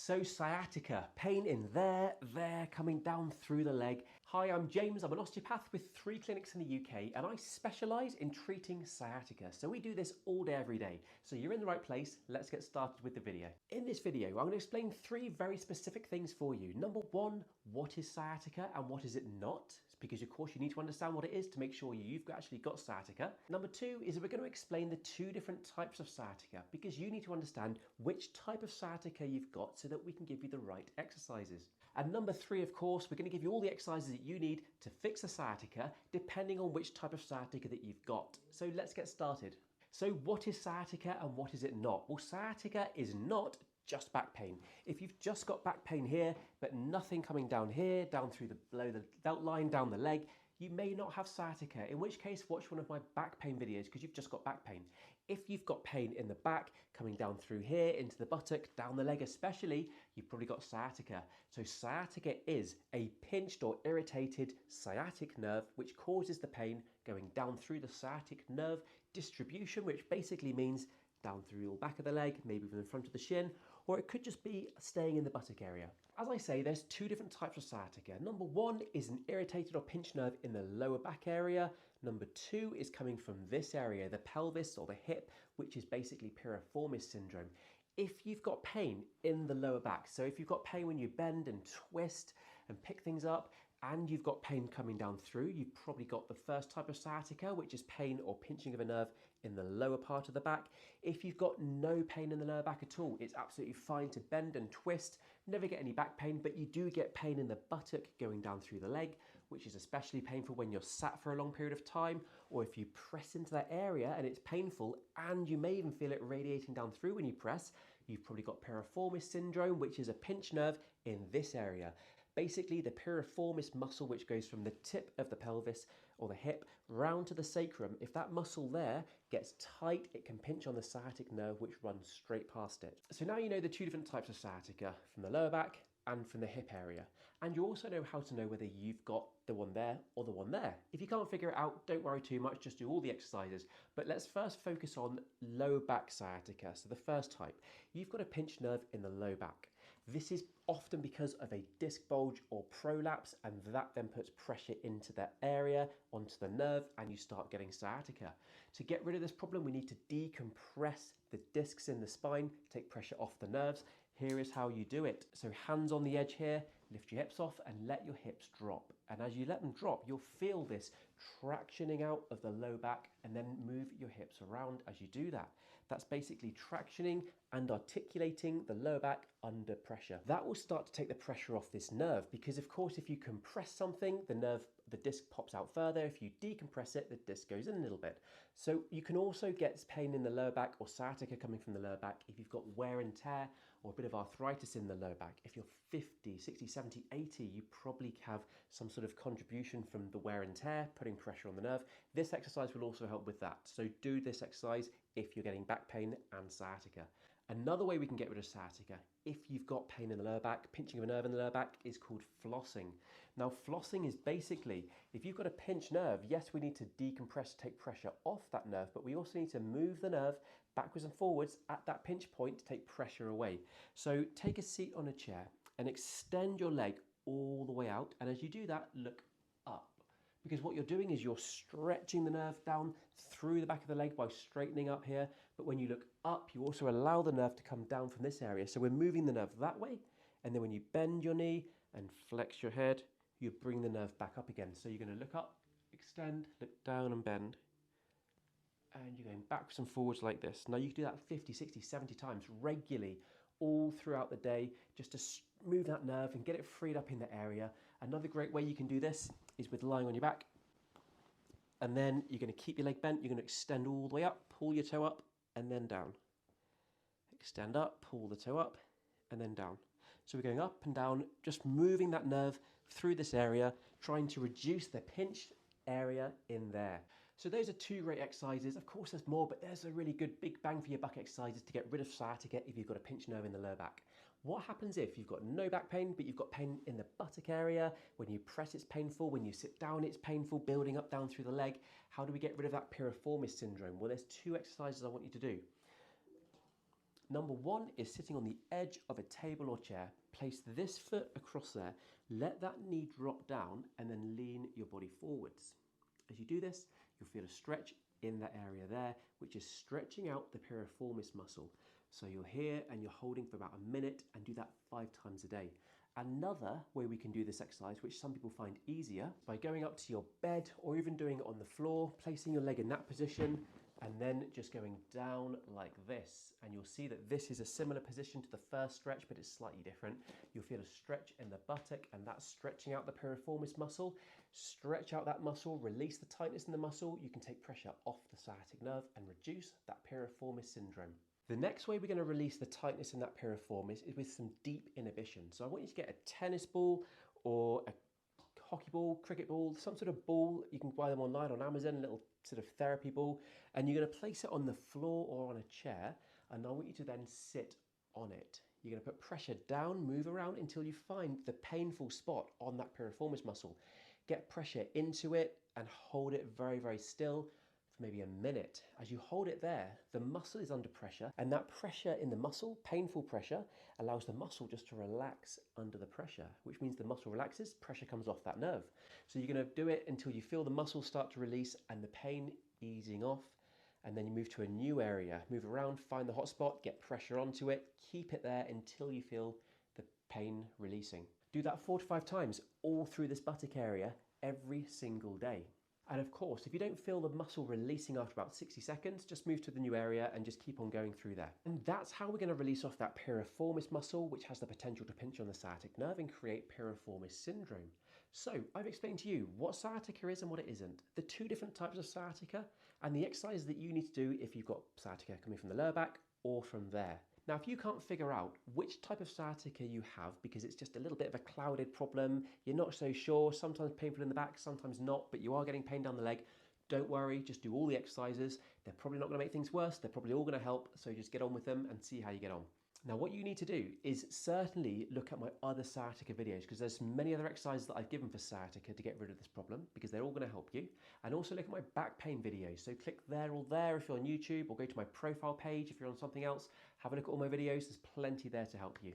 So sciatica, pain in there, coming down through the leg. Hi, I'm James, I'm an osteopath with 3 clinics in the UK and I specialise in treating sciatica. So we do this all day, every day. So you're in the right place, let's get started with the video. In this video, I'm going to explain 3 very specific things for you. Number 1, what is sciatica and what is it not? It's because of course you need to understand what it is to make sure you've actually got sciatica. Number 2 is that we're going to explain the 2 different types of sciatica because you need to understand which type of sciatica you've got so that we can give you the right exercises. And number 3, of course, we're going to give you all the exercises that you need to fix a sciatica depending on which type of sciatica that you've got. So let's get started. So what is sciatica and what is it not? Well, sciatica is not just back pain. If you've just got back pain here, but nothing coming down here, down through below the belt line, down the leg, you may not have sciatica, in which case watch one of my back pain videos because you've just got back pain. If you've got pain in the back, coming down through here, into the buttock, down the leg especially, you've probably got sciatica. So sciatica is a pinched or irritated sciatic nerve which causes the pain going down through the sciatic nerve distribution, which basically means down through the back of the leg, maybe from the front of the shin, or it could just be staying in the buttock area. As I say, there's 2 different types of sciatica. Number 1 is an irritated or pinched nerve in the lower back area. Number 2 is coming from this area, the pelvis or the hip, which is basically piriformis syndrome. If you've got pain in the lower back, so if you've got pain when you bend and twist and pick things up, and you've got pain coming down through, you've probably got the first type of sciatica, which is pain or pinching of a nerve in the lower part of the back. If you've got no pain in the lower back at all, it's absolutely fine to bend and twist, never get any back pain, but you do get pain in the buttock going down through the leg, which is especially painful when you're sat for a long period of time, or if you press into that area and it's painful, and you may even feel it radiating down through when you press, you've probably got piriformis syndrome, which is a pinched nerve in this area. Basically, the piriformis muscle, which goes from the tip of the pelvis or the hip round to the sacrum, if that muscle there gets tight, it can pinch on the sciatic nerve, which runs straight past it. So now you know the 2 different types of sciatica, from the lower back and from the hip area. And you also know how to know whether you've got the one there or the one there. If you can't figure it out, don't worry too much, just do all the exercises. But let's first focus on low back sciatica. So the first type, you've got a pinched nerve in the low back. This is often because of a disc bulge or prolapse, and that then puts pressure into that area, onto the nerve, and you start getting sciatica. To get rid of this problem, we need to decompress the discs in the spine, take pressure off the nerves. Here is how you do it. So hands on the edge here, lift your hips off and let your hips drop. And as you let them drop, you'll feel this tractioning out of the low back, and then move your hips around as you do that. That's basically tractioning and articulating the lower back under pressure. That will start to take the pressure off this nerve because of course if you compress something, the disc pops out further. If you decompress it, the disc goes in a little bit. So you can also get pain in the lower back or sciatica coming from the lower back if you've got wear and tear or a bit of arthritis in the lower back. If you're 50, 60, 70, 80, you probably have some sort of contribution from the wear and tear, putting pressure on the nerve. This exercise will also help with that. So do this exercise if you're getting back pain and sciatica. Another way we can get rid of sciatica, if you've got pain in the lower back, pinching of a nerve in the lower back, is called flossing. Now flossing is basically, if you've got a pinched nerve, yes, we need to decompress, take pressure off that nerve, but we also need to move the nerve backwards and forwards at that pinch point to take pressure away. So take a seat on a chair and extend your leg all the way out, and as you do that, look up. Because what you're doing is you're stretching the nerve down through the back of the leg by straightening up here. But when you look up, you also allow the nerve to come down from this area. So we're moving the nerve that way. And then when you bend your knee and flex your head, you bring the nerve back up again. So you're going to look up, extend, look down and bend. And you're going backwards and forwards like this. Now you can do that 50, 60, 70 times regularly all throughout the day, just to move that nerve and get it freed up in the area. Another great way you can do this is with lying on your back. And then you're going to keep your leg bent, you're going to extend all the way up, pull your toe up and then down. Extend up, pull the toe up and then down. So we're going up and down, just moving that nerve through this area, trying to reduce the pinched area in there. So those are 2 great exercises. Of course there's more, but there's a really good big bang for your buck exercises to get rid of sciatica if you've got a pinched nerve in the lower back. What happens if you've got no back pain, but you've got pain in the buttock area? When you press, it's painful. When you sit down, it's painful, building up down through the leg. How do we get rid of that piriformis syndrome? Well, there's 2 exercises I want you to do. Number one is sitting on the edge of a table or chair. Place this foot across there, let that knee drop down and then lean your body forwards. As you do this, you'll feel a stretch in that area there, which is stretching out the piriformis muscle. So you're here and you're holding for about a minute and do that 5 times a day. Another way we can do this exercise, which some people find easier, by going up to your bed or even doing it on the floor, placing your leg in that position, and then just going down like this. And you'll see that this is a similar position to the first stretch, but it's slightly different. You'll feel a stretch in the buttock, and that's stretching out the piriformis muscle. Stretch out that muscle, release the tightness in the muscle. You can take pressure off the sciatic nerve and reduce that piriformis syndrome. The next way we're going to release the tightness in that piriformis is with some deep inhibition. So I want you to get a tennis ball or a hockey ball, cricket ball, some sort of ball. You can buy them online on Amazon, a little sort of therapy ball, and you're going to place it on the floor or on a chair, and I want you to then sit on it. You're going to put pressure down, move around until you find the painful spot on that piriformis muscle. Get pressure into it and hold it very, very still for maybe a minute. As you hold it there, the muscle is under pressure, and that pressure in the muscle, painful pressure, allows the muscle just to relax under the pressure, which means the muscle relaxes, pressure comes off that nerve. So you're going to do it until you feel the muscle start to release and the pain easing off, and then you move to a new area, move around, find the hot spot, get pressure onto it, keep it there until you feel the pain releasing. Do that 4 to 5 times all through this buttock area every single day. And of course, if you don't feel the muscle releasing after about 60 seconds, just move to the new area and just keep on going through there. And that's how we're going to release off that piriformis muscle, which has the potential to pinch on the sciatic nerve and create piriformis syndrome. So I've explained to you what sciatica is and what it isn't, the 2 different types of sciatica, and the exercises that you need to do if you've got sciatica coming from the lower back or from there. Now, if you can't figure out which type of sciatica you have because it's just a little bit of a clouded problem, you're not so sure, sometimes painful in the back, sometimes not, but you are getting pain down the leg, don't worry, just do all the exercises. They're probably not going to make things worse, they're probably all going to help, so just get on with them and see how you get on. Now, what you need to do is certainly look at my other sciatica videos, because there's many other exercises that I've given for sciatica to get rid of this problem, because they're all going to help you. And also look at my back pain videos. So click there or there if you're on YouTube, or go to my profile page if you're on something else. Have a look at all my videos. There's plenty there to help you.